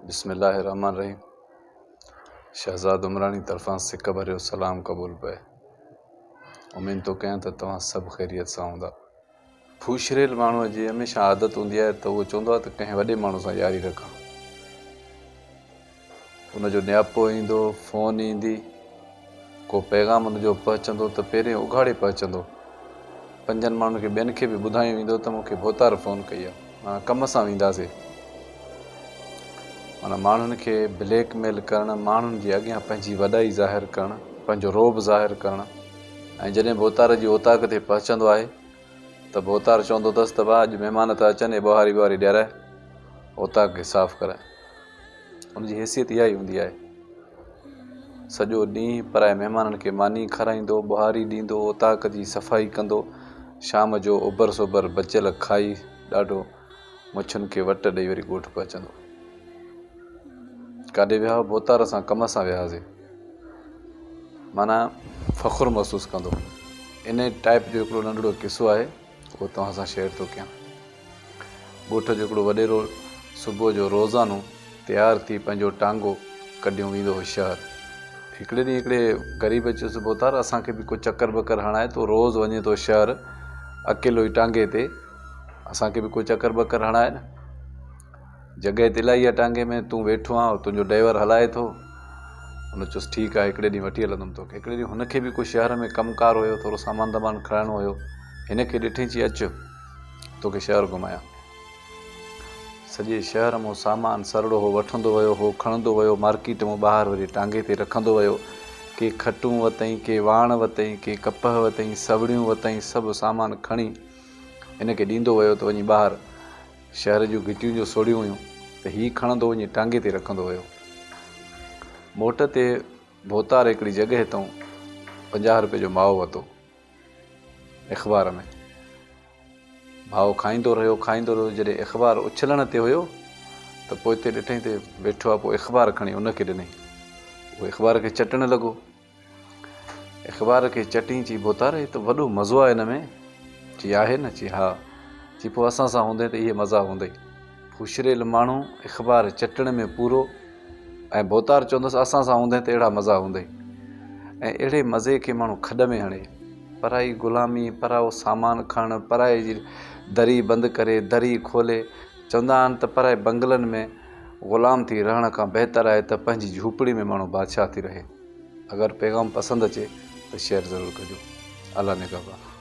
बिस्मिल्लाहिर्रहमानिर्रहीम। शहज़ाद उमरानी तरफ़ां सिक भरियो सलाम क़बूल पए। उम्मीद तो कयां त तव्हां सभु ख़ैरियत सां हूंदा। फूशरेल माण्हूअ जी हमेशह आदत हूंदी आहे त उहो चवंदो आहे त कंहिं वॾे माण्हू सां यारी रखां। उनजो नियापो ईंदो, फ़ोन ईंदी, को पैगाम उनजो पहुचंदो त पहिरें उघाड़े पहुचंदो। पंजनि माण्हुनि खे ॿियनि खे बि ॿुधायो वेंदो त मूंखे भोतार फ़ोन कई आहे, माना कम सां वेंदासीं। माना माण्हुनि खे ब्लैकमेल करणु, माण्हुनि जे अॻियां पंहिंजी वॾाई ज़ाहिर करणु, पंहिंजो रोब ज़ाहिर करणु। ऐं जॾहिं भोतार जी ओताक ते पहुचंदो आहे त भोतार चवंदो अथसि त भाउ अॼु महिमान था अचनि, ॿुहारी ॿुहारी ॾियाराए, ओताक खे साफ़ु कराए। उनजी हैसियत इहा ई हूंदी आहे। सॼो ॾींहुं पराए महिमाननि खे मानी खाराईंदो, ॿुहारी ॾींदो, ओताक जी सफ़ाई कंदो, शाम जो उबर सुबर बचियल खाई ॾाढो मुछुनि खे वट ॾेई वरी ॻोठु पहुचंदो। काॾे विया हो? भोतार सां कम सां वियासीं, माना फ़ख़ुरु महसूसु कंदो। इन टाइप जो हिकिड़ो नंढिड़ो किसो आहे, उहो तव्हां सां शेयर थो कयां। ॻोठ जो हिकिड़ो वॾेरो सुबुह जो रोज़ानो तयारु थी पंहिंजो टांगो कढियो वेंदो हो शहर। हिकिड़े ॾींहुं हिकिड़े ग़रीब चयोसि, भोतार असांखे बि को चकर बकर हणाए, तो रोज़ु वञे थो शहर अकेलो ई टांगे ते, असांखे बि को चकर बकर हणाए न। जॻह त इलाही आहे टांगे में, तूं वेठो आहे, तुंहिंजो ड्राइवर हलाए थो। हुन चयोसि ठीकु आहे, हिकिड़े ॾींहुं वठी हलंदुमि तोखे। हिकिड़े ॾींहुं हुनखे बि को शहर में कमुकारु हुयो, थोरो सामान वामान खणाइणो हुयो। हिनखे ॾिठईं, चई अचु तोखे शहर घुमायां। सॼे शहर मां सामान सरड़ो हो वठंदो वियो, हो खणंदो वियो, मार्केट मां ॿाहिरि वरी टांगे ते रखंदो वियो। के खटूं वरितईं, के वाण वरितईं, के कपह वरितईं, सवड़ियूं वरितईं, सभु सामान खणी हिनखे ॾींदो वियो त वञी ॿाहिरि शहर जूं घिटियूं जो सोड़ियूं हुयूं त हीउ खणंदो वञी टांगे ते रखंदो वियो। मोट ते भोतार हिकिड़ी जॻह तां 50 रुपए जो माओ वरितो अख़बार में। माओ खाईंदो रहियो। जॾहिं अख़बार उछलण ते हुयो त पोइ हिते ॾिठईं त वेठो आहे, पोइ अख़बार खणी उनखे ॾिनई। उहो अख़बार खे चटणु लॻो। अख़बार खे चटी, चई भोतार हे त वॾो मज़ो आहे हिन में। चई आहे न? चई हा। चई पोइ असां सां हूंदे त इहे मज़ा हूंदई। फुशरेल माण्हू अख़बार चटण में पूरो, ऐं भोतार चवंदुसि असां सां हूंदे त अहिड़ा मज़ा हूंदई। ऐं अहिड़े मज़े खे माण्हू खॾ में हणे। पराई ग़ुलामी, पराओ सामान खणणु, पराए जी दरी बंदि करे, दरी खोले। चवंदा आहिनि त पराए बंगलनि में ग़ुलाम थी रहण खां बहितर आहे त पंहिंजी झूपड़ी में माण्हू बादशाह थी रहे। अगरि पैगाम पसंदि अचे त शेयर ज़रूरु कजो। अल्लाह निगहबान।